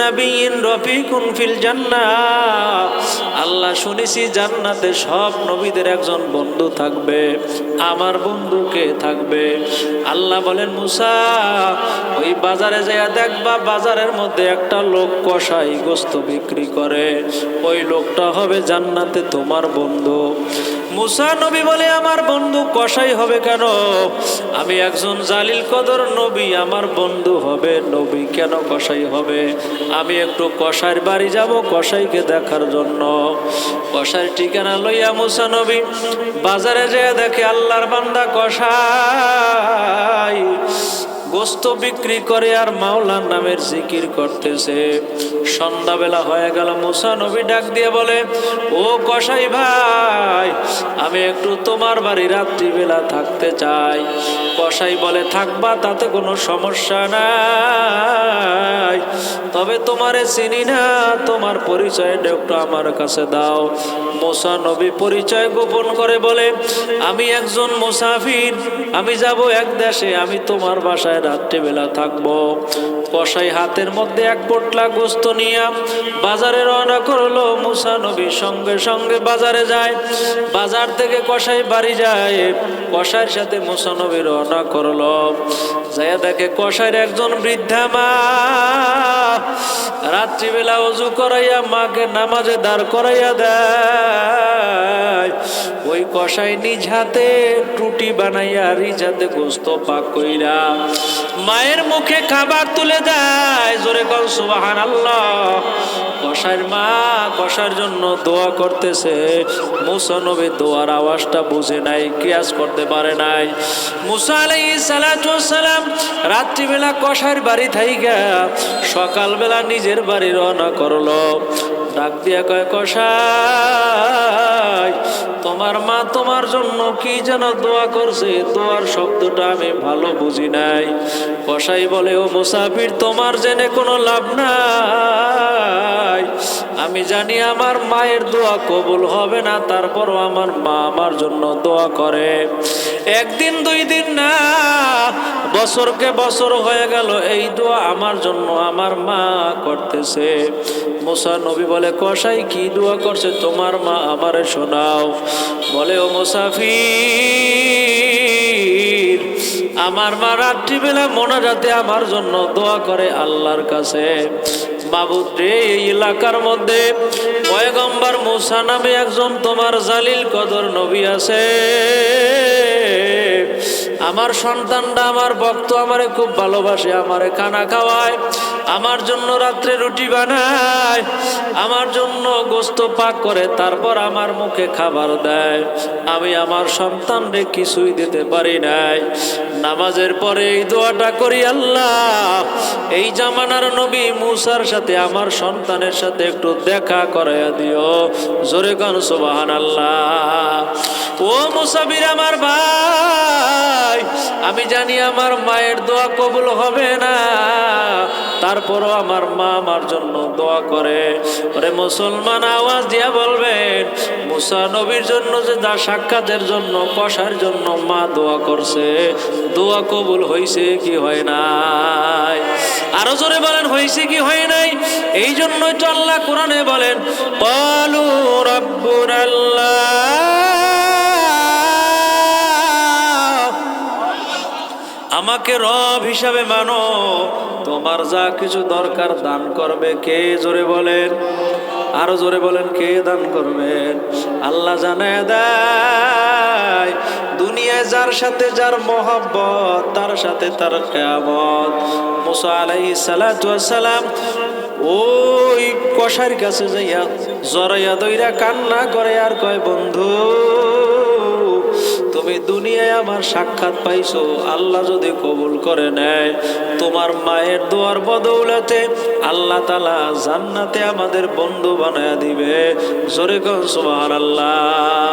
নাবিয়্যিন রফিকুন feel জান্নাহ, আল্লাহ শুনেছি জান্নাতে সব নবীদের একজন বন্ধু থাকবে। আমার বন্ধু কে থাকবে? আল্লাহ বলেন মুসা, ওই বাজারে যাইয়া দেখবা, বাজারের মধ্যে একটা লোক কসাই গোস্ত বিক্রি করে, ওই লোকটা হবে জান্নাতে তোমার বন্ধু। মুসা নবী বলে আমার বন্ধু কসাই হবে কেন? আমি একজন জালিল কদর নবী, আমার বন্ধু হবে নবী, কেন কসাই হবে? আমি একটু কসাইয়ের বাড়ি যাব কসাইকে দেখার জন্য। কসাইয়ের ঠিকানা লইয়া মুসা নবী বাজারে যেয়ে দেখে আল্লাহর বান্দা কসাই গোস্ত বিক্রি করে আর মাওলার নামের জিকির করতেছে। সন্ধ্যাবেলা হয়ে গেল, মুসা নবী ডাক দিয়ে বলে, ও কসাই ভাই, আমি একটু তোমার বাড়ি রাত্রিবেলা থাকতে চাই। কসাই বলে, থাকবা, তাতে কোনো সমস্যা নাই, তবে তোমারে চিনি না, তোমার পরিচয়টা একটু আমার কাছে দাও। মুসা নবী পরিচয় গোপন করে বলে, আমি একজন মুসাফির, আমি যাব এক দেশে, আমি তোমার বাসায় রাত্রিবেলা থাকবো। কসাই হাতের মধ্যে এক পোটলা গোস্ত নিয়ে বাজারে রওনা করলো। মুসা নবী সঙ্গে সঙ্গে বাজারে যায়। বাজার থেকে কসাই বাড়ি যায়, কসাইয়ের সাথে মুসা নবী রওনা করলো। যায় দেখে কসাইয়ের একজন বৃদ্ধা মা রাত্রিবেলা ওযু করাইয়া মাকে নামাজে দাঁড় করাইয়া দেয়। ওই কসাই নিজ হাতে রুটি বানাইয়া নিজ হাতে গোস্ত পাক কইরা মায়ের মুখে খাবার তুলে দেয়। জোরে কর সুবহানাল্লাহ। কসাইয়ের মা কসাইয়ের জন্য দোয়া করতেছে। মুসা নবী দোয়ার আওয়াজটা বুঝে নাই, কিয়াস করতে পারে নাই। মুসা আলাইহিস সালাতু ওয়াস সালাম রাত্রিবেলা কসাইয়ের বাড়ি থাইকা সকালবেলা নিজের বাড়ি রওনা করলো। ডাক দিয়া কয়, কসাই, তোমার মা তোমার জন্য কি যেন দোয়া করছে, দোয়ার শব্দটা আমি ভালো বুঝি নাই। কসাই বলে, ও মুসাফির, তোমার জেনে কোনো লাভ নাই। আমি জানি আমার মায়ের দোয়া কবুল হবে না, তারপরও আমার মা আমার জন্য দোয়া করে। একদিন দুই দিন না, বছরকে বছর হয়ে গেল, এই দোয়া আমার জন্য আমার মা করতেছে। মুসা নবী বলে, কসাই কি দোয়া করছে তোমার মা, আমারে শোনাও। বলে, ও মুসাফির, আমার মা রাত্রিবেলা মোনাজাতে আমার জন্য দোয়া করে আল্লাহর কাছে, মাবুদ রে, এই এলাকার মধ্যে পয়গম্বর মুসা নামে একজন তোমার জালিল কদর নবী আছে। আমার সন্তানটা, আমার ভক্ত, আমারে খুব ভালোবাসে, আমারে খানা খাওয়ায়, আমার জন্য রাত্রে রুটি বানায়, আমার জন্য গোস্ত পাক করে, তারপর আমার মুখে খাবার দেয়। আমি আমার সন্তানরে কিছুই দিতে পারি নাই। নামাজের পরে এই দোয়াটা করি, আল্লাহ, এই জামানার নবী মুসার সাথে আমার সন্তানের সাথে একটু দেখা করাইয়া দিও। জোরে গান সুবহানাল্লাহ। ও মুসাফির আমার ভাই, আমি জানি আমার মায়ের দোয়া কবুল হবে না, তারপরও আমার মা আমার জন্য দোয়া করে। ওরে মুসলমান, আওয়াজ দিয়া বলবেন, মুসা নবীর জন্য যে সাক্ষাতের জন্য কসার জন্য মা দোয়া করছে, দোয়া কবুল হয়েছে কি হয় নাই? আরো জোরে বলেন, হয়েছে কি হয় নাই? এই জন্যই তো আল্লাহ কোরআনে বলেন, ক্বালু রাব্বুনাল্লাহ, আমাকে রব হিসাবে মানো, তোমার যা কিছু দরকার দান করবে কে? জোরে বলেন, আরো জোরে বলেন, কে দান করবেন? আল্লাহ জানায় দেয়, দুনিয়ায় যার সাথে যার মহব্বত, তার সাথে তার কিয়ামত। মুসা আলাইহিস সালাতু ওয়াস সালাম ওই কসাইর কাছে যাইয়া জড়াইয়া দইরা কান্না করে আর কয়, বন্ধু, তুমি দুনিয়ায় আমার সাক্ষাৎ পাইছো, আল্লাহ যদি কবুল করে নেয়, তোমার মায়ের দোয়ার বদৌলতে আল্লাহ তাআলা জান্নাতে আমাদের বন্ধু বানায়া দিবে। জোরে কোন সুবহানাল্লাহ।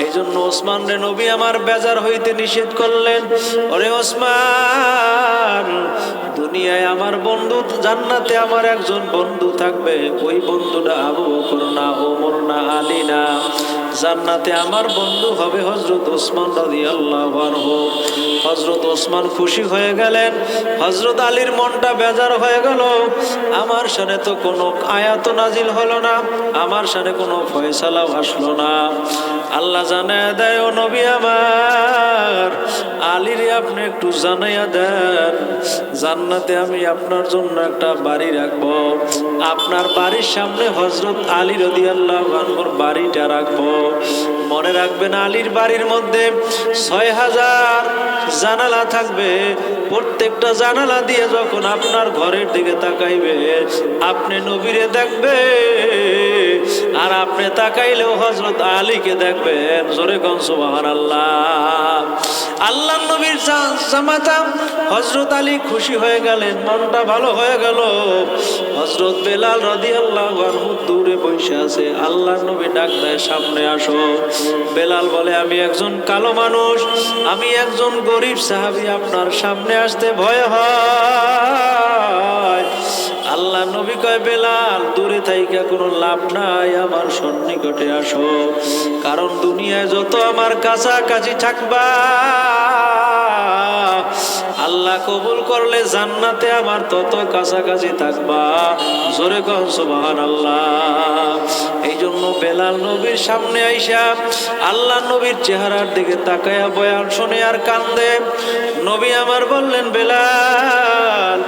এই জন্য ওসমান রে নবী আমার বেজার হইতে নিষেধ করলেন, ওরে ওসমান, দুনিয়ায় আমার বন্ধু, জান্নাতে আমার একজন বন্ধু থাকবে, ওই বন্ধুটা আবু বকর না, ওমর না, আলী না, জান্নাতে আমার বন্ধু হবে হযরত ওসমান রাদিয়াল্লাহু আনহু। হযরত ওসমান খুশি হয়ে গেলেন, হযরত আলীর মনটা বেজার হয়ে গেল। আমার শানে তো কোনো আয়াত নাজিল হলো না, আমার শানে কোনো ফয়সালাও আসলো না। আল্লাহ জানায়া দেয়, ও নবী আমার, আলীরে আপনি একটু জানাইয়া দেন, জান্নাতে আমি আপনার জন্য একটা বাড়ি রাখবো, আপনার বাড়ির সামনে হযরত আলী রাদিয়াল্লাহু আনহুর বাড়িটা রাখবো। মনে রাখবেন, আলীর বাড়ির মধ্যে ৬,০০০ জানালা থাকবে। প্রত্যেকটা জানালা দিয়ে যখন আপনার ঘরের দিকে তাকাইবে, আপনি নবীরে দেখবে, আর আপনি তাকাইলেও হযরত আলীকে দেখবেন। জোরে কোন সুবহানাল্লাহ। আল্লাহ নবীর জামাতা হযরত আলী খুশি হয়ে গেলেন, মনটা ভালো হয়ে গেল। হযরত বেলাল রাদিয়াল্লাহু আনহু দূরে বসে আছে। আল্লাহ নবী ডাক দেয়, সামনে আসো। বেলাল বলে, আমি একজন কালো মানুষ, আমি একজন গরিব সাহাবী, আপনার সামনে আসতে ভয় হয়। আল্লাহ নবী কয়, বেলাল দূরে থাইকা কোনো লাভ নাই, আমার সন্নিকটে আসো। কারণ দুনিয়ায় যত আমার কাছাকাছি থাকবা, আল্লাহ কবুল করলে জান্নাতে আমার তত কাছাকাছি থাকবা। জোরে কোন সুবহানাল্লাহ। এই জন্য বেলাল নবীর সামনে আইসা আল্লাহ নবীর চেহারার দিকে তাকায়া বয়ান শুনে আর কান্দে। নবী আমার বললেন, বেলাল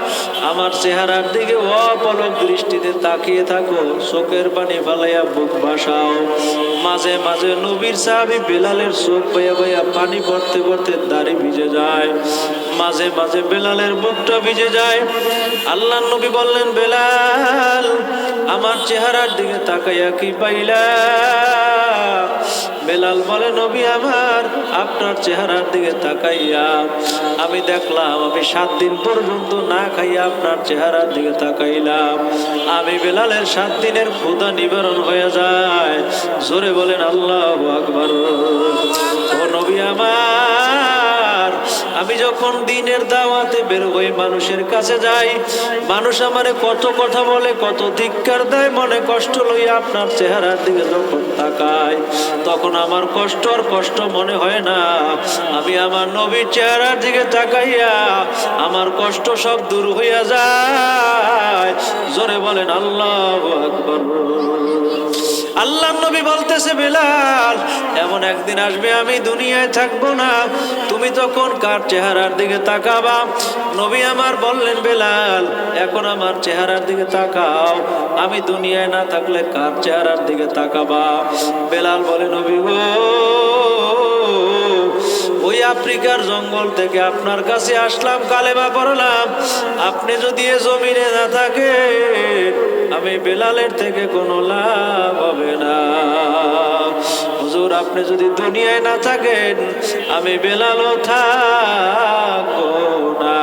আমার চেহারার দিকে অপলক দৃষ্টিতে তাকিয়ে থাকো, চোখের পানি ফালাইয়া বুক ভাসাও। মাঝে মাঝে নবীর সাহাবী বেলালের চোখ বইয়া বইয়া পানি পড়তে পড়তে দাড়ি ভিজে যায়, মাঝে মাঝে বেলালের বুকটা ভিজে যায়। আল্লাহ নবী বললেন, বেলাল আমার চেহারার দিকে তাকাইয়া কি পাইলা? বেলাল বলে, নবী আমার, আপনার চেহারার দিকে তাকাইয়া আমি দেখলাম আমি 7 দিন পর্যন্ত না খাইয়া আপনার চেহারার দিকে তাকাইলাম। আমি বেলালের 7 দিনের ক্ষুধা নিবারণ হয়ে যায়। জোরে বলেন আল্লাহু আকবার। ও নবী আমার, আমি যখন দিনের দাওয়াতে বের হই, মানুষের কাছে যাই, মানুষ আমারে কত কথা বলে, কত ধিক্কার দেয়, মনে কষ্ট লইয়া আপনার চেহারার দিকে যখন তাকাই, তখন আমার কষ্ট আর কষ্ট মনে হয় না। আমি আমার নবীর চেহারার দিকে তাকাইয়া আমার কষ্ট সব দূর হইয়া যায়। জোরে বলেন আল্লাহু আকবার। আল্লাহ নবী বলতেছে, বেলাল এমন একদিন আসবে আমি দুনিয়ায় থাকবো না, তুমি তখন কার চেহারার দিকে তাকাবা? নবী আমার বললেন, বেলাল এখন আমার চেহারার দিকে তাকাও, আমি দুনিয়ায় না থাকলে কার চেহারার দিকে তাকাবা? বেলাল বলে, নবী গো, ওই আফ্রিকার জঙ্গল থেকে আপনার কাছে আসলাম, কালেমা পড়লাম, আপনি যদি এ জমিনে না থাকে আমি বেলালের থেকে কোনো লাভ হবে না। হুজুর আপনি যদি দুনিয়ায় না থাকেন আমি বেলালও থাকবো না।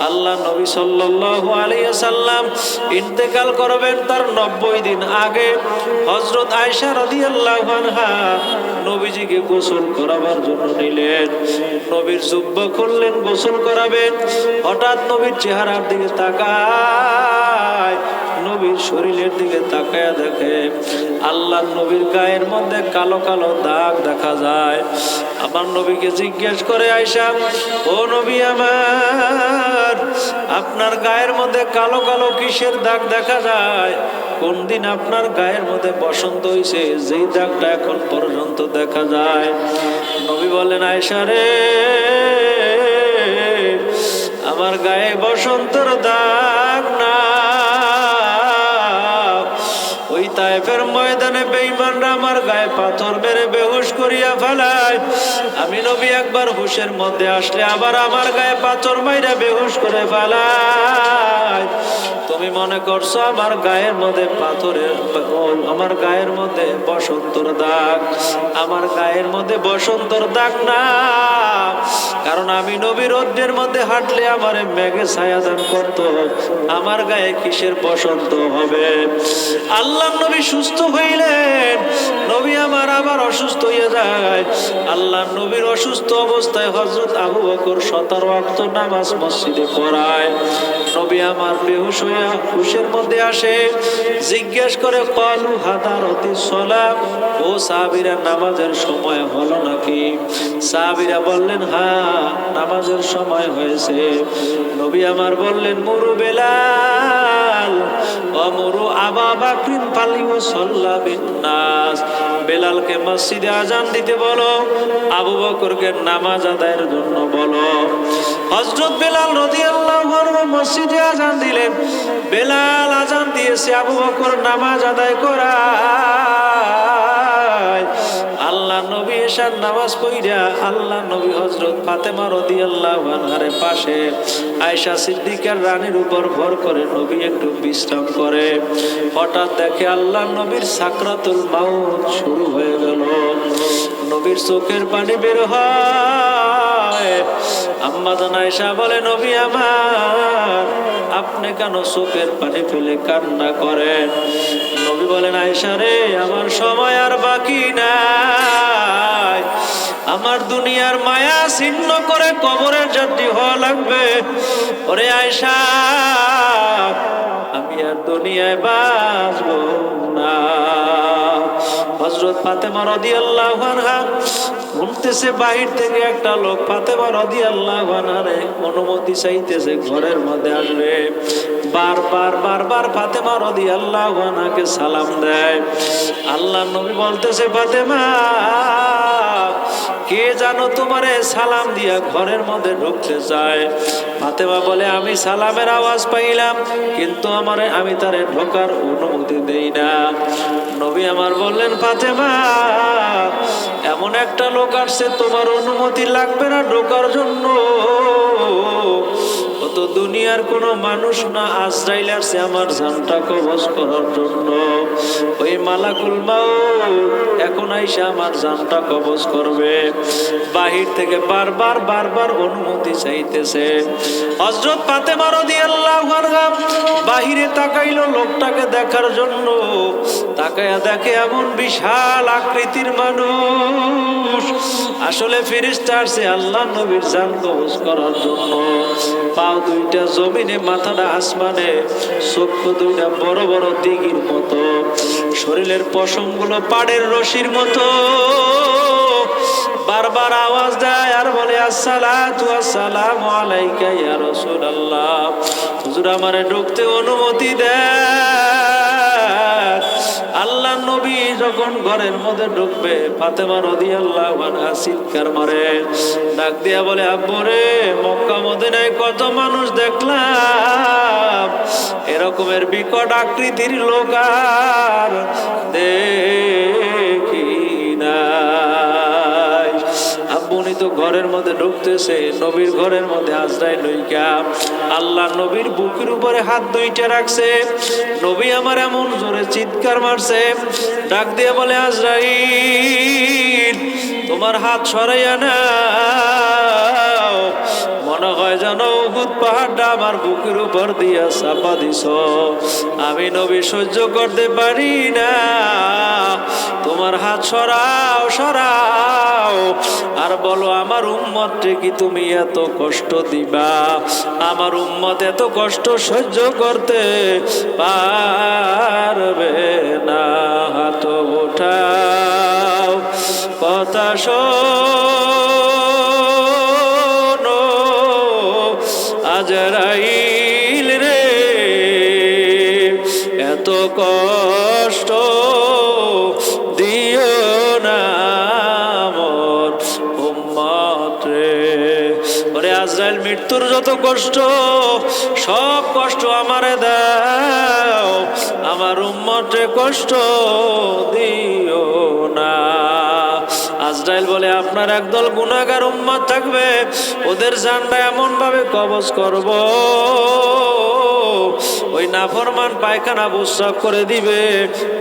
আল্লাহ নবী সাল্লাল্লাহু আলাইহি ওয়াসাল্লাম ইন্তেকাল করবেন তার 90 দিন আগে হযরত আয়েশা রাদিয়াল্লাহু আনহা নবীজিকে গোসল করাবার জন্য নিলেন। নবীর জুব্বা খুললেন, গোসল করাবেন। হঠাৎ নবীর চেহারার দিকে তাকায়, নবীর শরীরের দিকে তাকায়া দেখে আল্লাহ নবীর গায়ের মধ্যে কালো কালো দাগ দেখা যায়। আমার নবীকে জিজ্ঞেস করে আয়েশা, ও নবী আমার, আপনার গায়ের মধ্যে কালো কালো কিসের দাগ দেখা যায়? কোন দিন আপনার গায়ের মধ্যে বসন্ত হয়েছে যেই দাগটা এখন পর্যন্ত দেখা যায়? নবী বলেন, আয়েশা রে, আমার গায়ে বসন্তের দাগ না, ওই তায়েফের ময়দানে বেঈমানরা আমার গায়ে পাথর মেরে বেহুশ করিয়া ফেলায়। আমি নবী একবার হুশের মধ্যে আসলে আবার আমার গায়ে পাথর মাইরা বেহুশ করে ফেলায়। তুমি মনে করছো আমার গায়ের মধ্যে পাথরের, আমার গায়ের মধ্যে বসন্তর দাগ? আমার গায়ের মধ্যে বসন্তর দাগ না, কারণ আমি নবী রোদ্রের মধ্যে হাঁটলে আমার মেঘে ছায়া দান করত, আমার গায়ে কিসের বসন্ত হবে? আল্লাহ নবী সুস্থ হইলেন, নবী আমার আবার অসুস্থ হয়ে যায়। আল্লাহ নবীর অসুস্থ অবস্থায় হযরত আবু বকর 17 ওয়াক্ত নামাজ মসজিদে পড়ায়। নবী আমার বেহুশ হইয়া হুশের মধ্যে আসে, জিজ্ঞেস করে ক্বালু হাদারাতিস সালাত, ও সাহাবীরা নামাজের সময় হলো নাকি? সাহাবীরা বললেন হ্যাঁ, নামাজের সময় হয়েছে। নবী আমার বললেন মুরু বেলাল ওয়া মুরু আবা বকরিন ফালিয়ুসাল্লা বিন-নাস, বেলালকে মসজিদে আজান দিতে বলো, আবু বকরকে নামাজ আদায়ের জন্য বলো। হযরত বেলাল রাদিয়াল্লাহু আনহু মসজিদে আজান দিলেন। বেলাল আজান দিয়েছে, আবু বকর নামাজ আদায় করায়। আল্লাহ নবী এশার নামাজ পড়িয়া আল্লাহ নবী হযরত ফাতেমা রাদিয়াল্লাহু আনহার পাশে আয়েশা সিদ্দিকার রানীর উপর ভর করে নবী একটু বিশ্রাম করে। হঠাৎ দেখে আল্লাহ নবীর সাকরাতুল মাউত শুরু হয়ে গেল। নবীর চোখের পানি বের হয়। আম্মা জান আয়েশা বলে নবী আমার, আপনি কেন চোখের পানি ফেলে কান্না করেন? নবী বলেন আয়েশা রে, আমার সময় আর বাকি নাই, আমার দুনিয়ার মায়া ছিন্ন করে কবরের যাত্রী হওয়া লাগবে। ওরে আয়েশা, আমি আর দুনিয়ায় বাঁচবো না। হযরত ফাতেমা রাদিয়াল্লাহু আনহা শুনতেছে বাহির থেকে একটা লোক ফাতেমা রাদিয়াল্লাহু আনহার অনুমতি চাইতেছে ঘরের মধ্যে আসবে। বারবার ফাতেমা রাদিয়াল্লাহু আনহাকে সালাম দেয়। আল্লাহ নবী বলতেছে ফাতেমা, কে জানো তোমারে সালাম দিয়া ঘরের মধ্যে ঢুকতে চায়? ফাতেমা বলে আমি সালামের আওয়াজ পাইলাম, কিন্তু আমি তারে ঢোকার অনুমতি দেই না। নবী আমার বললেন ফাতেমা, এমন একটা লোক আসছে, তোমার অনুমতি লাগবে না ঢোকার জন্য। ও তো দুনিয়ার কোনো মানুষ না, আজরাইল আসছে আমার জানটা কবজ করার জন্য। ওই মালাকুল মাউত এখন আইসা আমার জানটা কবজ করবে। বাহির থেকে বারবার অনুমতি চাইতেছে। হযরত ফাতেমা রাদিয়াল্লাহু আনহা বাহিরে তাকাইলো লোকটাকে দেখার জন্য। তাকায়া দেখে এমন বিশাল আকৃতির মানুষ, আসলে ফেরেশতা আসছে আল্লাহ নবীর জান কবজ করার জন্য। পাও দুইটা জমিনে, মাথাটা আসমানে, চক্ষু দুইটা বড় বড় দিঘির মতো, শরীরের পশমগুলো পাড়ের রশির মতো। বারবার আওয়াজ দেয় আর বলে আসসালাতু আসসালামু আলাইকা ইয়া রাসূলুল্লাহ, হুজুর আমারে ঢুকতে অনুমতি দেন। আল্লাহ নবী যখন ঘরের মধ্যে ঢুকবে, ফাতেমা রাদিয়াল্লাহু আনহা চিৎকার মারে, ডাক দিয়া বলে আব্বু রে, মক্কা মদিনায় কত মানুষ দেখলাম, এরকমের বিকট আকৃতির লোক আর দেখি নাই। উনি তো ঘরের মধ্যে ঢুকতেছে, নবীর ঘরের মধ্যে আজরাইল লইকা আল্লাহ নবীর বুকের উপরে হাত দুইটা রাখছে। নবী আমার এমন জোরে চিৎকার মারছে, ডাক দিয়ে বলে আজরাইল তোমার হাত সরাইয়া নাও, মনে হয় জানো উহুদ পাহাড়টা আমার বুকের উপর দিয়া চাপা দিছ, আমি নবী সহ্য করতে পারি না, তোমার হাত সরাও সরাও, আর বলো আমার উম্মতকে কি তুমি এত কষ্ট দিবা? আমার উম্মত এত কষ্ট সহ্য করতে পারবে না। হাত উঠাও, কথা শোনো, আজরাইল রে এত কষ্ট দিও না মোর উম্মত রে। ওরে আজরাইল, মৃত্যুর যত কষ্ট সব কষ্ট আমারে দাও, আমার উম্মতে কষ্ট দিও না। আজরাইল বলে আপনার একদল গুনাহগার উম্মত থাকবে, ওদের জানটা এমন ভাবে কবজ করব, ওই নাফরমান পায়খানা প্রস্রাব করে দিবে,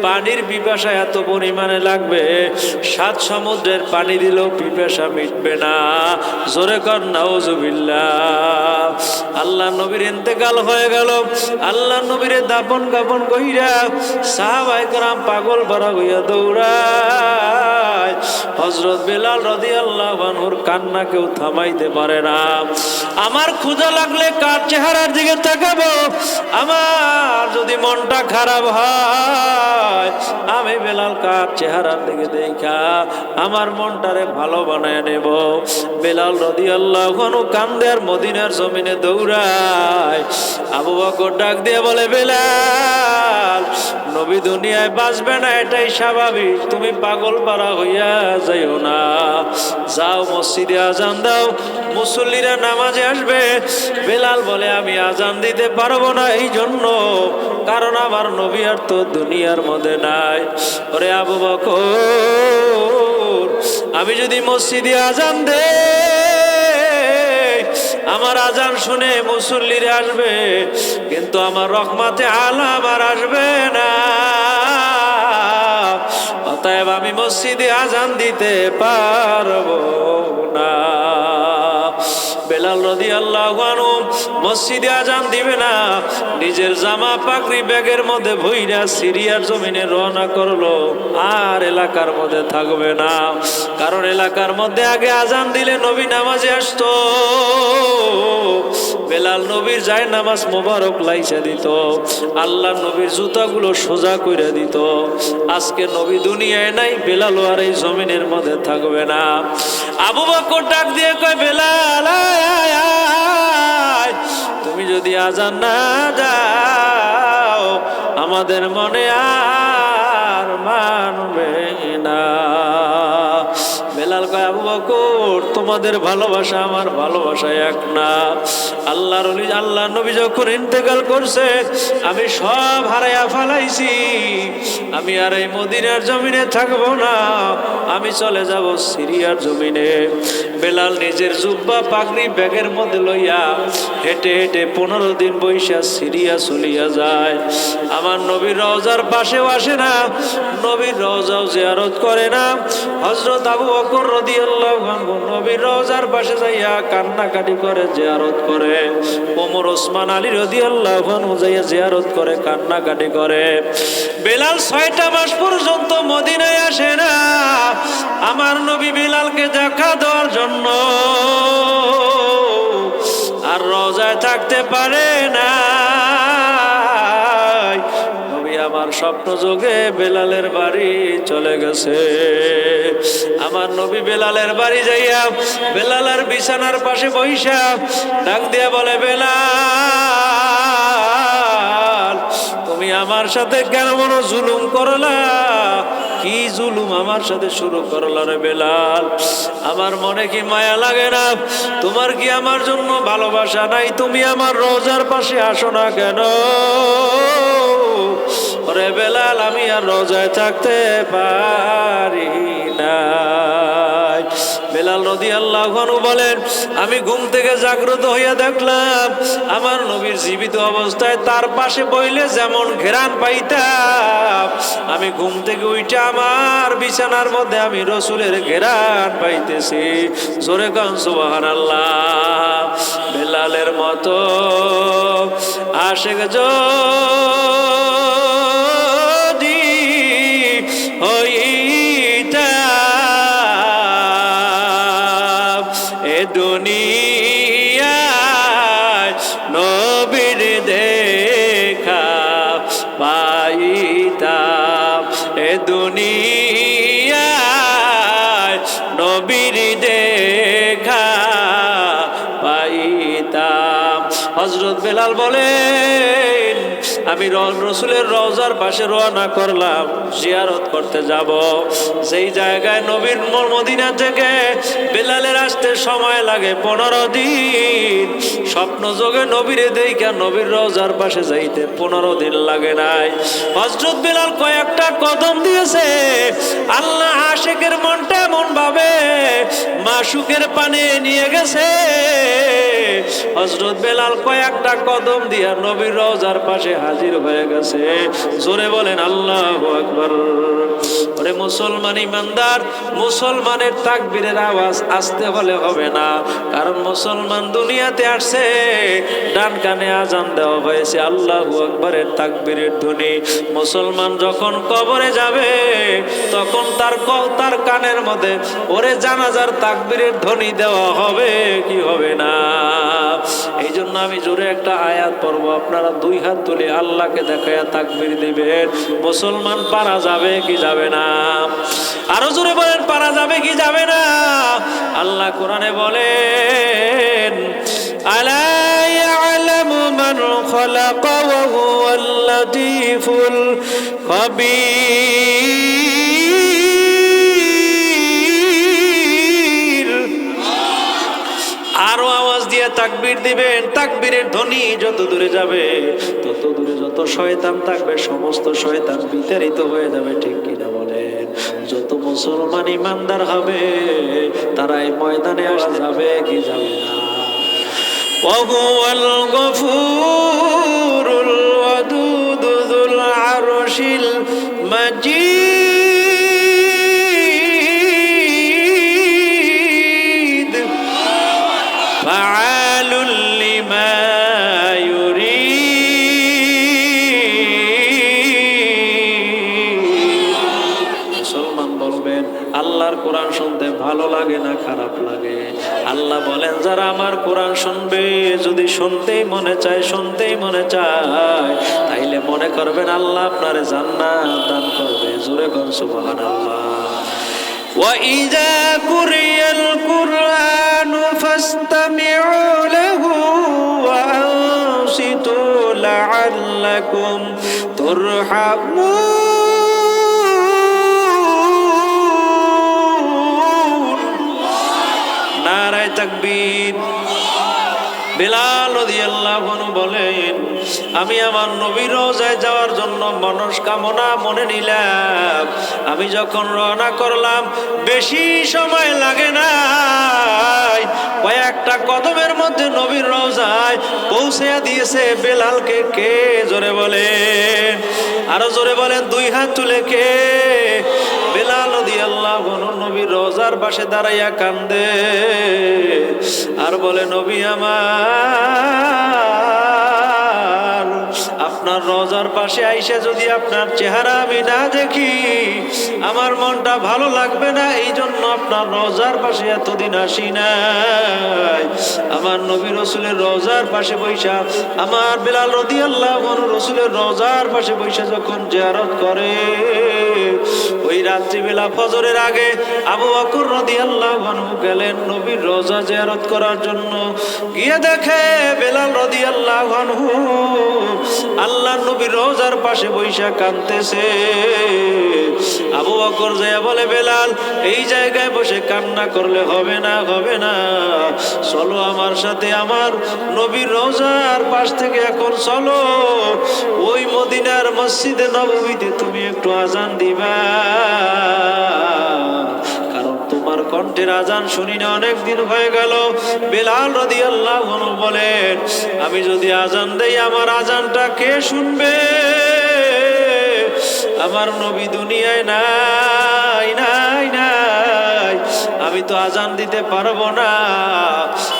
পানির পিপাসা এত পরিমাণে লাগবে 7 সমুদ্রের পানি দিলেও পিপাসা মিটবে না। জোরে কর নাউজুবিল্লাহ। আল্লাহ নবীর ইন্তেকাল হয়ে গেল। আল্লাহ নবীর দাফন কাফন কইরা সাহাবায়ে কেরাম পাগল ভরা হইয়া দৌড়ায়। হযরত বেলাল রাদিয়াল্লাহু আনহুর কান্না কেউ থামাইতে পারে না। আমার ক্ষুধা লাগলে কার চেহারার দিকে তাকাবো? আমার মনটা খারাপ হয়, আমি বেলাল কার চেহারার দিকে দেখা আমার মনটারে ভালো বানায় নেব। বেলাল রাদিয়াল্লাহু আনহু কান্দে আর মদিনার জমিনে দৌড়ায়। আবু বকর ডাক দিয়ে বলে, বেলাল, নবী দুনিয়ায় বাঁচবে না এটাই স্বাভাবিক, তুমি পাগল পারা হইয়া যাইও না, যাও মসজিদে আজান দাও, মুসল্লিরা নামাজে আসবে। বেলাল বলে, আমি আজান দিতে পারবো না, এই জন্য কারণ আমার নবী আর তো দুনিয়ার মধ্যে নাই। ওরে আবু বকর, আমি যদি মসজিদে আজান দে, আমার আজান শুনে মুসল্লিরা আসবে, কিন্তু আমার রহমতে আলাম আর আসবে না, অতএব আমি মসজিদে আজান দিতে পারবো না। বেলাল রাদিয়াল্লাহু আনহু মসজিদে আজান দিবে না, নিজের জামা পাগড়ি ব্যাগের মধ্যে ভইরা সিরিয়ার জমিনে রওনা করলো। আর এলাকার মধ্যে থাকবে না, কারণ এলাকার মধ্যে আগে আজান দিলে নবী নামাজে আসতো। বেলাল নবীর যায় নামাজ মোবারক লাইসা দিত, আল্লাহ নবীর জুতাগুলো সোজা করে দিত। আজকে নবী দুনিয়ায় নাই, বেলাল আর এই জমিনের মধ্যে থাকবে না। আবু বকর ডাক দিয়ে কয়, বেলাল, তুমি যদি আজান না দাও আমাদের মনে আর মানবে না। বেলাল কয়, আবু বকর, তোমাদের ভালোবাসা আমার ভালোবাসা এক না। আল্লাহ নবী যখন ইন্তেকাল করছে, আমি সব হারাইয়া ফেলাইছি, আমি আর এই মদিনার জমিনে থাকবো না, আমি চলে যাব সিরিয়ার জমিনে। বেলাল নিজের জুব্বা পাগড়ি ব্যাগের মধ্যে লইয়া হেঁটে হেঁটে 15 দিন বৈশা সিরিয়া চলিয়া যায়। আমার নবীর রওজার পাশেও আসে না, নবীর রওজাও জিয়ারত করে না। হযরত আবু বকর রাদিয়াল্লাহু আনহু নবীর রওজার পাশে যাইয়া কান্নাকাটি করে, জিয়ারত করে। ওমর, ওসমান, আলী রাদিয়াল্লাহু আনহু যাইয়া জিয়ারত করে, কান্নাকাটি করে। বেলাল 6টা মাস পর্যন্ত মদিনায় আসে না, আমার নবী বেলালকে দেখা দেওয়ার জন্য, আর রওজায় থাকতে পারে না। নবী আমার স্বপ্ন যোগে বেলালের বাড়ি চলে গেছে। আমার নবী বেলালের বাড়ি যাইয়া বেলালের বিছানার পাশে বইসা ডাক দিয়া বলে, বেলাল, তুমি আমার সাথে কেন মনো জুলুম করলা? কি জুলুম আমার সাথে শুরু করলা রে বেলাল? আমার মনে কি মায়া লাগে না? তোমার কি আমার জন্য ভালোবাসা নাই? তুমি আমার রওজার পাশে আসো না কেন? ওরে বেলাল, আমি আর রওজায় থাকতে পারি না। বেলাল রাদিয়াল্লাহু আনহু বলেন, আমি ঘুম থেকে জাগ্রত হইয়া দেখলাম আমার নবীর জীবিত অবস্থায় তার পাশে বইলে যেমন ঘেরান পাইতাম, আমি ঘুম থেকে উঠে আমার বিছানার মধ্যে আমি রসুলের ঘেরান পাইতেছি। জোরে কান সুবহানাল্লাহ। বেলালের মতো আশিক যদি হইতাম এ দুনিয়ায় নবীর দেখা পাইতাম, এ দুনিয়ায় নবীর দেখা পাইতাম। হযরত বেলাল বলেন, আমি রসুলের রওজার পাশে রওনা করলাম, জিয়ারত করতে যাব। সেই জায়গায় নবীর মদিনা থেকে বেলালের আসতে সময় লাগে 15 দিন। স্বপ্ন যোগে নবীরে দেইখা নবীর রওজার পাশে যাইতে 15 দিন লাগে নাই। হযরত বেলাল কয়েকটা কদম দিয়েছে। আল্লাহ আশিকের মনটা এমন ভাবে মাশুকের পানে নিয়ে গেছে। হযরত বেলাল কয়েকটা কদম দিয়া নবীর রওজার পাশে হাজির হয়ে গেছে। জোরে বলেন আল্লাহু আকবার। ওরে মুসলমান ইমানদার, মুসলমানের তাকবীরের আওয়াজ আসতে বলে হবে না, কারণ মুসলমান দুনিয়াতে আসছে, ডান কানে আজান দেওয়া হয়েছে আল্লাহু আকবারের তাকবীরের ধ্বনি। মুসলমান যখন কবরে যাবে তখন তার কানের মধ্যে ওরে জানাজার তাকবীরের ধ্বনি দেওয়া হবে কি হবে না? এই জন্য আমি জোরে একটা আয়াত পড়বো, আপনারা দুই হাত তুলে আল্লাহকে দেখায়া তাকবীর দিবেন। মুসলমান পারা যাবে কি যাবে না? আরো জোরে বলেন, পারা যাবে কি যাবে না? আল্লাহ কোরআনে বলেন, আলা ইয়ালামু মান খালাকা ওয়া হুয়াল লাতীফুল খাবীর। আরো আওয়াজ দিয়ে তাকবীর দিবেন। তাকবীরের ধ্বনি যত দূরে যাবে, তত দূরে যত শয়তান থাকবে সমস্ত শয়তান বিতাড়িত হয়ে যাবে। ঠিক কিনা বলেন? যত মুসলমান ইমানদার হবে তারা এই ময়দানে আসা যাবে কি যাবে না? ওয়াহুয়াল গফুরুল ওয়াদুদ যুল আরশিল মাজিদ ফাআলুল লিমা আল্লাহর কোরআন শুনতে ভালো লাগে না খারাপ লাগে? আল্লাহ বলেন, যারা আমার কোরআন শুনবে, যদি শুনতেই মনে চায়, শুনতেই মনে চায়, তাইলে মনে করবেন আল্লাহ আপনারে জান্নাত দান করবে। জোরে কোন সুবহানাল্লাহ। ওয়া ইযা কুরিয়াল কুরআনু ফাসতামিউ লাহু ওয়া আনসিতু লাআল্লাকুম তুরহামুন। তাকবীর। বেলাল রাদিয়াল্লাহু আনহু বলেন, আমি আমার নবীর রওজায় যাওয়ার জন্য মনস্কামনা মনে নিলাম। আমি যখন রওনা করলাম, বেশি সময় লাগে নাই, কয়েকটা কদমের মধ্যে নবীর রওজায় পৌঁছে দিয়েছে বেলালকে। কে? জোরে বলেন, আরো জোরে বলেন, দুই হাত তুলে কে? বেলাল রাদিয়াল্লাহু আনহু নবীর রওজার পাশে দাঁড়াইয়া কান্দে আর বলে, নবী আমার, আপনার রওজার পাশে আইসা যদি আপনার চেহারা আমি না দেখি, আমার মনটা ভালো লাগবে না। এই জন্য আপনার রওজার পাশে এতদিন আসি নাই। আমার নবী রাসূলের রওজার পাশে বৈশা, আমার বেলাল রাদিয়াল্লাহু আনহু রাসূলের রওজার পাশে বৈশা যখন জিয়ারত করে, ওই রাত্রিবেলা ফজরের আগে আবু বকর রাদিয়াল্লাহু আনহু গেলেন নবীর রওজা জিয়ারত করার জন্য। গিয়ে দেখে বেলাল রাদিয়াল্লাহু আনহু আল্লাহর নবীর রওজার পাশে বৈশা কাঁদতেছে। আবু বকর যায় বলে, বেলাল, এই জায়গায় বসে কান্না করলে হবে না, হবে না, চলো আমার সাথে আমার নবীর রওজার পাশ থেকে এখন চলো, ওই মদিনার মসজিদে নববীতে তুমি একটু আজান দিবা, কারণ তোমার কণ্ঠের আজান শুনি না অনেক দিন হয়ে গেল। বেলাল রাদিয়াল্লাহু আনহু বলেন, আমি যদি আজান দেই, আমার আজানটা কে শুনবে? আমার নবী দুনিয়ায় নাই, নাই, নাই, আমি তো আজান দিতে পারবো না,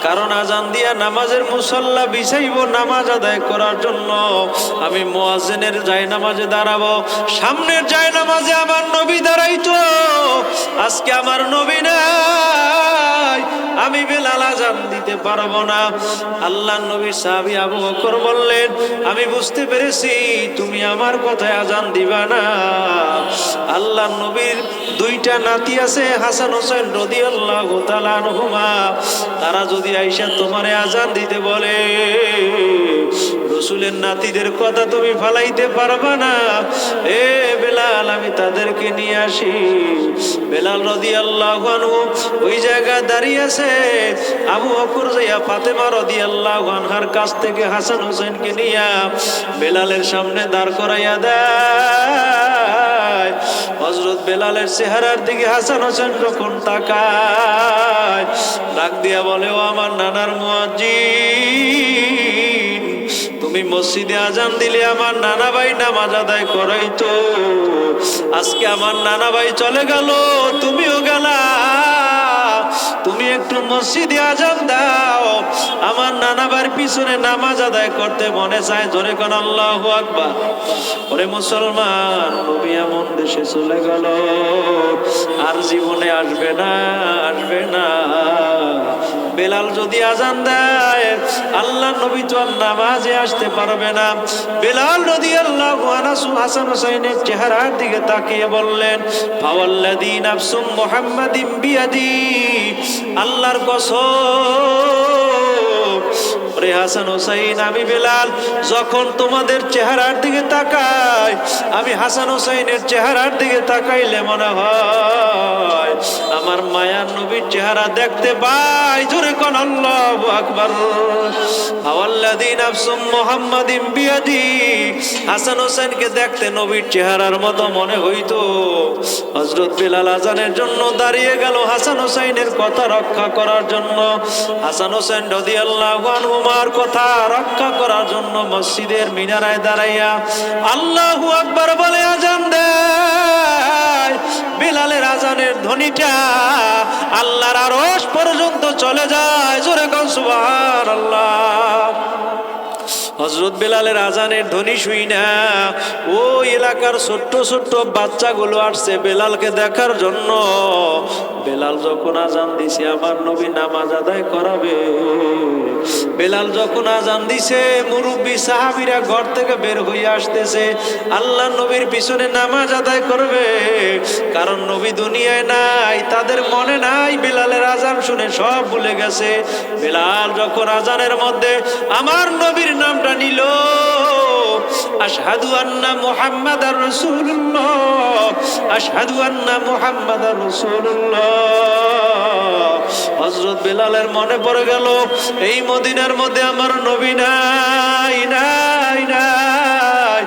কারণ আজান দিয়া নামাজের মুসল্লা বিছাইব নামাজ আদায় করার জন্য। আমি মুয়াজ্জিনের জায়নামাজে দাঁড়াবো, সামনের জায়নামাজে আমার নবী দাঁড়াইতো, আজকে আমার নবী নাই, আমি বেলাল আজান দিতে পারবো না। আল্লাহর নবী সাহাবী আবু বকর বললেন, আমি বুঝতে পেরেছি তুমি আমার কথায় আজান দিবা না। আল্লাহর নবীর দুইটা নাতি আছে, হাসান হোসেন রাদিয়াল্লাহু তাআলা আনহুমা, তারা যদি আইসা তোমারে আজান দিতে বলে, রাসূলের নাতিদের কথা তুমি ফালাইতে পারবা না। এ বেলাল, আমি তাদেরকে নিয়ে আসি। বেলাল রাদিয়াল্লাহু আনহু ওই জায়গায় দাঁড়িয়ে আছে। আবু বকর যাইয়া ফাতেমা রাদিয়াল্লাহু আনহার কাছ থেকে হাসান হোসেনকে নিয়া বেলালের সামনে দাঁড় করাইয়া দেয়। হযরত বেলালের চেহারার দিকে হাসান হোসেন যখন তাকায়, ডাক দিয়া বলে, ও আমার নানার মুয়াজ্জিন, তুমি মসজিদে আজান দিলে আমার নানা ভাই নামাজ আদায় করাইতো, আজকে আমার নানা ভাই চলে গেল, তুমিও গেলা, তুমি একটু মসজিদে আজান দাও, আমার নানাবার পিছনে নামাজ আদায় করতে মনে চায়। জোরে কোন আল্লাহু আকবার। ওরে মুসলমান, নবী এমন দেশে চলে গেল আর জীবনে আসবে না, আসবে না। বেলাল যদি আজান দেয়, আল্লাহ নবী তো আর নামাজে আসতে পারবে না। বেলাল রাদিয়াল্লাহু আনহু হাসান হুসাইনের চেহারার দিকে তাকিয়ে বললেন, ফাওয়াল্লাযী নাফসু মুহাম্মাদিন বিয়াদি, আল্লাহর কসম, ওরে হাসান হুসাইন, আমি বেলাল যখন তোমাদের চেহারার দিকে তাকাই, আমি হাসান হুসাইনের চেহারার দিকে তাকাইলে মনে হয় আমার মায়ার নবীর চেহারা দেখতে পাই। জোরে কোন আল্লাহু আকবার। ফাওয়াল্লাযী নাফসু মুহাম্মাদিন বিয়াদি, হাসান হুসাইনকে দেখতে নবীর চেহারার মতো মনে হইতো। হযরত বেলাল আজানের জন্য দাঁড়িয়ে গেল হাসান হুসাইনের কথা রক্ষা করার জন্য। হাসান হুসাইন রাদিয়াল্লাহু আনহুমার কথা রক্ষা করার জন্য মসজিদের মিনারায় দাঁড়াইয়া আল্লাহু আকবার বলে আজান দেয়। বেলালের আজানের ধ্বনিটা আল্লাহর আরশ পর্যন্ত চলে যায়। জোরে কোন সুবহানাল্লাহ। হযরত বেলালের আজানের ধ্বনি শুই না ওই এলাকার ছোট্ট ছোট্ট বাচ্চাগুলো আসছে বেলালকে দেখার জন্য। বেলাল যখন আজান দিছে, আমার নবী নামাজ আদায় করাবে। বেলাল যখন আজান দিছে, মুরব্বী সাহাবীরা ঘর থেকে বের হয়ে আসতেছে, আল্লাহ নবীর পিছনে নামাজ আদায় করবে। কারণ নবী দুনিয়ায় নাই, তাদের মনে নাই, বেলালের আজান শুনে সব ভুলে গেছে। বেলাল যখন আজানের মধ্যে আমার নবীর নামটা নিল, আশহাদু আন্না মুহাম্মাদার রাসূলুল্লাহ, আশহাদু আন্না মুহাম্মাদার রাসূলুল্লাহ, হযরত বেলালের মনে পড়ে গেল এই মদিনার মধ্যে আমার নবী নাই, নাই, নাই।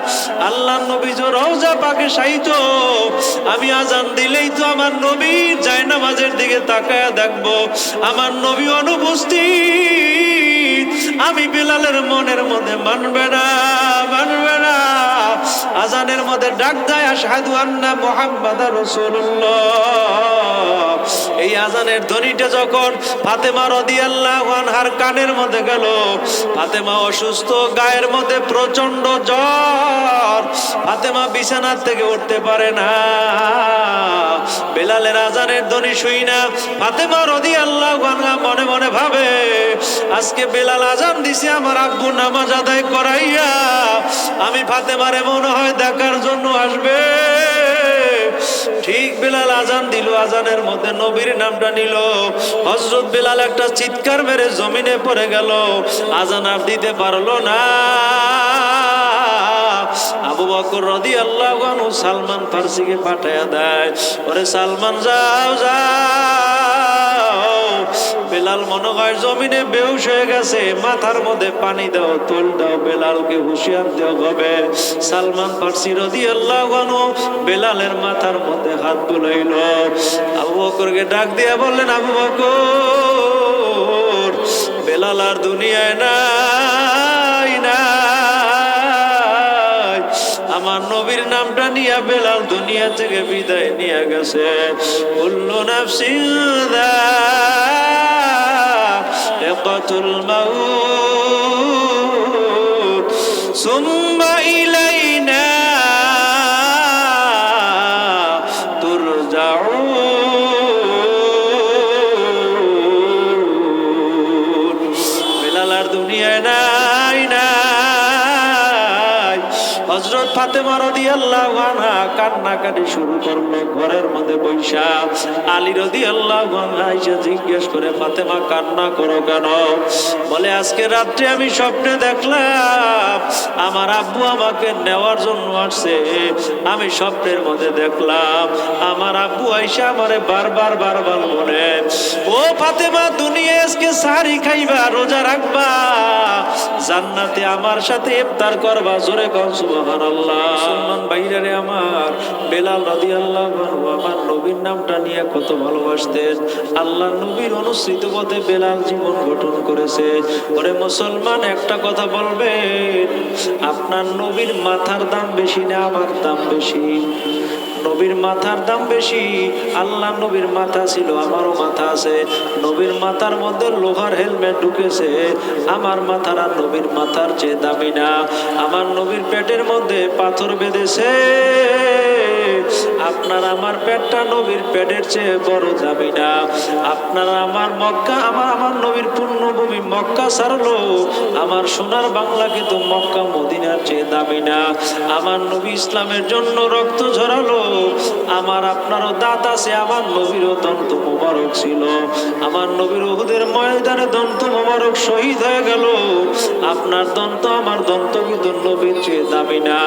আল্লাহর নবী যে রওজা পাকে শায়িত, আমি আজান দিলেই তো আমার নবীর জায়নামাজের দিকে তাকায়া দেখবো, আমার নবী অনুপস্থিত। আমি বেলালের মনের মধ্যে মানবে না, মানবে না। আজানের মধ্যে ডাক দেয় আশহাদু আন্না মুহাম্মাদার রাসূলুল্লাহ। এই আজানের ধ্বনিটা যখন ফাতেমা রাদিয়াল্লাহু আনহার কানের মধ্যে গেল, ফাতেমা অসুস্থ, গায়ের মধ্যে প্রচন্ড জ্বর, ফাতেমা বিছানার থেকে উঠতে পারে না। বেলালের আজানের ধ্বনি শুই না ফাতেমা রাদিয়াল্লাহু আনহা মনে মনে ভাবে, আজকে বেলাল আজান দিছে আমার আব্বু নামাজ আদায় করাইয়া, আমি ফাতেমারে মনে হয় দেখার জন্য আসবে। ঠিক বেলাল আজান দিল, আজানের মধ্যে নবীর নামটা নিল। হযরত বেলাল একটা চিৎকার মেরে জমিনে পড়ে গেল, আজান আর দিতে পারলো না। আবু বকর রাদিয়াল্লাহু আনহু সালমান ফারসিকে পাঠায়া দেয়, ওরে সালমান যাও, যাও। বেলাল মনে হয় জমিনে বেহুশ হয়ে গেছে, মাথার মধ্যে পানি দাও, তোল দাও, বেলালকে হুঁশিয়ার দেওয়া হবে। সালমান ফারসি রাদিয়াল্লাহু আনহু বেলালের মাথার মধ্যে হাত বুলাইল। আবু বকরকে ডাক দিয়ে বললেন, আবু বকর, বেলাল আর দুনিয়ায় নাই, নাই। আমার নবীর নামটা নিয়ে বেলাল দুনিয়া থেকে বিদায় নিয়ে গেছে। কুল্লু নাফসিন যায়িকাতুল মাউত সুম্মা ইলাইনা তুরজাউন। বেলাল আর দুনিয়ায় নাই, নাই। হযরত ফাতেমা রাদিয়াল্লাহু আনহা কান্নাকাটি শুরু করলো ঘরের মধ্যে বৈশা। আলী রাদিয়াল্লাহু আনহা এসে জিজ্ঞেস করে, ফাতেমা কান্না করো কেন? বলে, আজকে রাত্রে আমি স্বপ্নে দেখলাম আমার আব্বু আমাকে নেওয়ার জন্য আসছে। আমি স্বপ্নের মধ্যে দেখলাম আমার আব্বু আইসা আমারে বারবার বারবার বলে, ও ফাতেমা, দুনিয়া আজকে সাহরি খাইবা, রোজা রাখবা, জান্নাতে আমার সাথে ইফতার করবা। জোরে কও সুবহানাল্লাহ। মুসলমান ভাইরা আমার, বেলাল রাদিয়াল্লাহু আনহু আমার নবীর নামটা নিয়ে কত ভালোবাসতেন। আল্লাহ নবীর অনুসৃত পথে বেলাল জীবন গঠন করেছে। ওরে মুসলমান, একটা কথা বলবেন, আপনার নবীর মাথার দাম বেশি না আমার দাম বেশি? নবীর মাথার দাম বেশি। আল্লাহ নবীর মাথা ছিল, আমারও মাথা আছে। নবীর মাথার মধ্যে লোহার হেলমেট ঢুকেছে, আমার মাথার আর নবীর মাথার চেয়ে দামি না। আমার নবীর পেটের মধ্যে পাথর বেঁধেছে, আপনার আমার পেটটা নবীর পেটের চেয়ে বড় দামি না। আপনার আমার মক্কা, আমার নবীর পুণ্যভূমি মক্কা ছাড়লো, আমার সোনার বাংলা কিন্তু মক্কা মদিনার চেয়ে দামি না। আমার নবী ইসলামের জন্য রক্ত ঝরালো, আমার আপনারও দাঁত আছে, আমার নবীরও দন্ত মোবারক ছিল। আমার নবীর উহুদের ময়দানে দন্ত মোবারক শহীদ হয়ে গেল, আপনার দন্ত আমার দন্ত কিন্তু নবীর চেয়ে দামি না।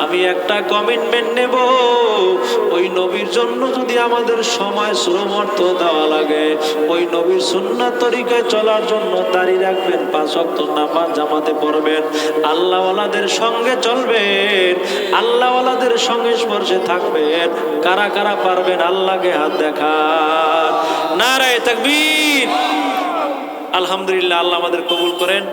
আমি একটা কমিটমেন্ট নেব, ওই নবীর জন্য যদি আমাদের সময় শ্রম অর্থ দেওয়া লাগে, ওই নবীর সুন্নাত তরিকায় চলার জন্য দাঁড়িয়ে রাখবেন, 5 ওয়াক্ত নামাজ জামাতে পড়বেন, আল্লাহওয়ালাদের সঙ্গে চলবেন, আল্লাহওয়ালাদের সঙ্গে স্পর্শে থাকবেন। কারা কারা পারবেন আল্লাহকে হাত দেখান? নারায়ে তাকবীর। আলহামদুলিল্লাহ, আল্লাহ আমাদের কবুল করেন।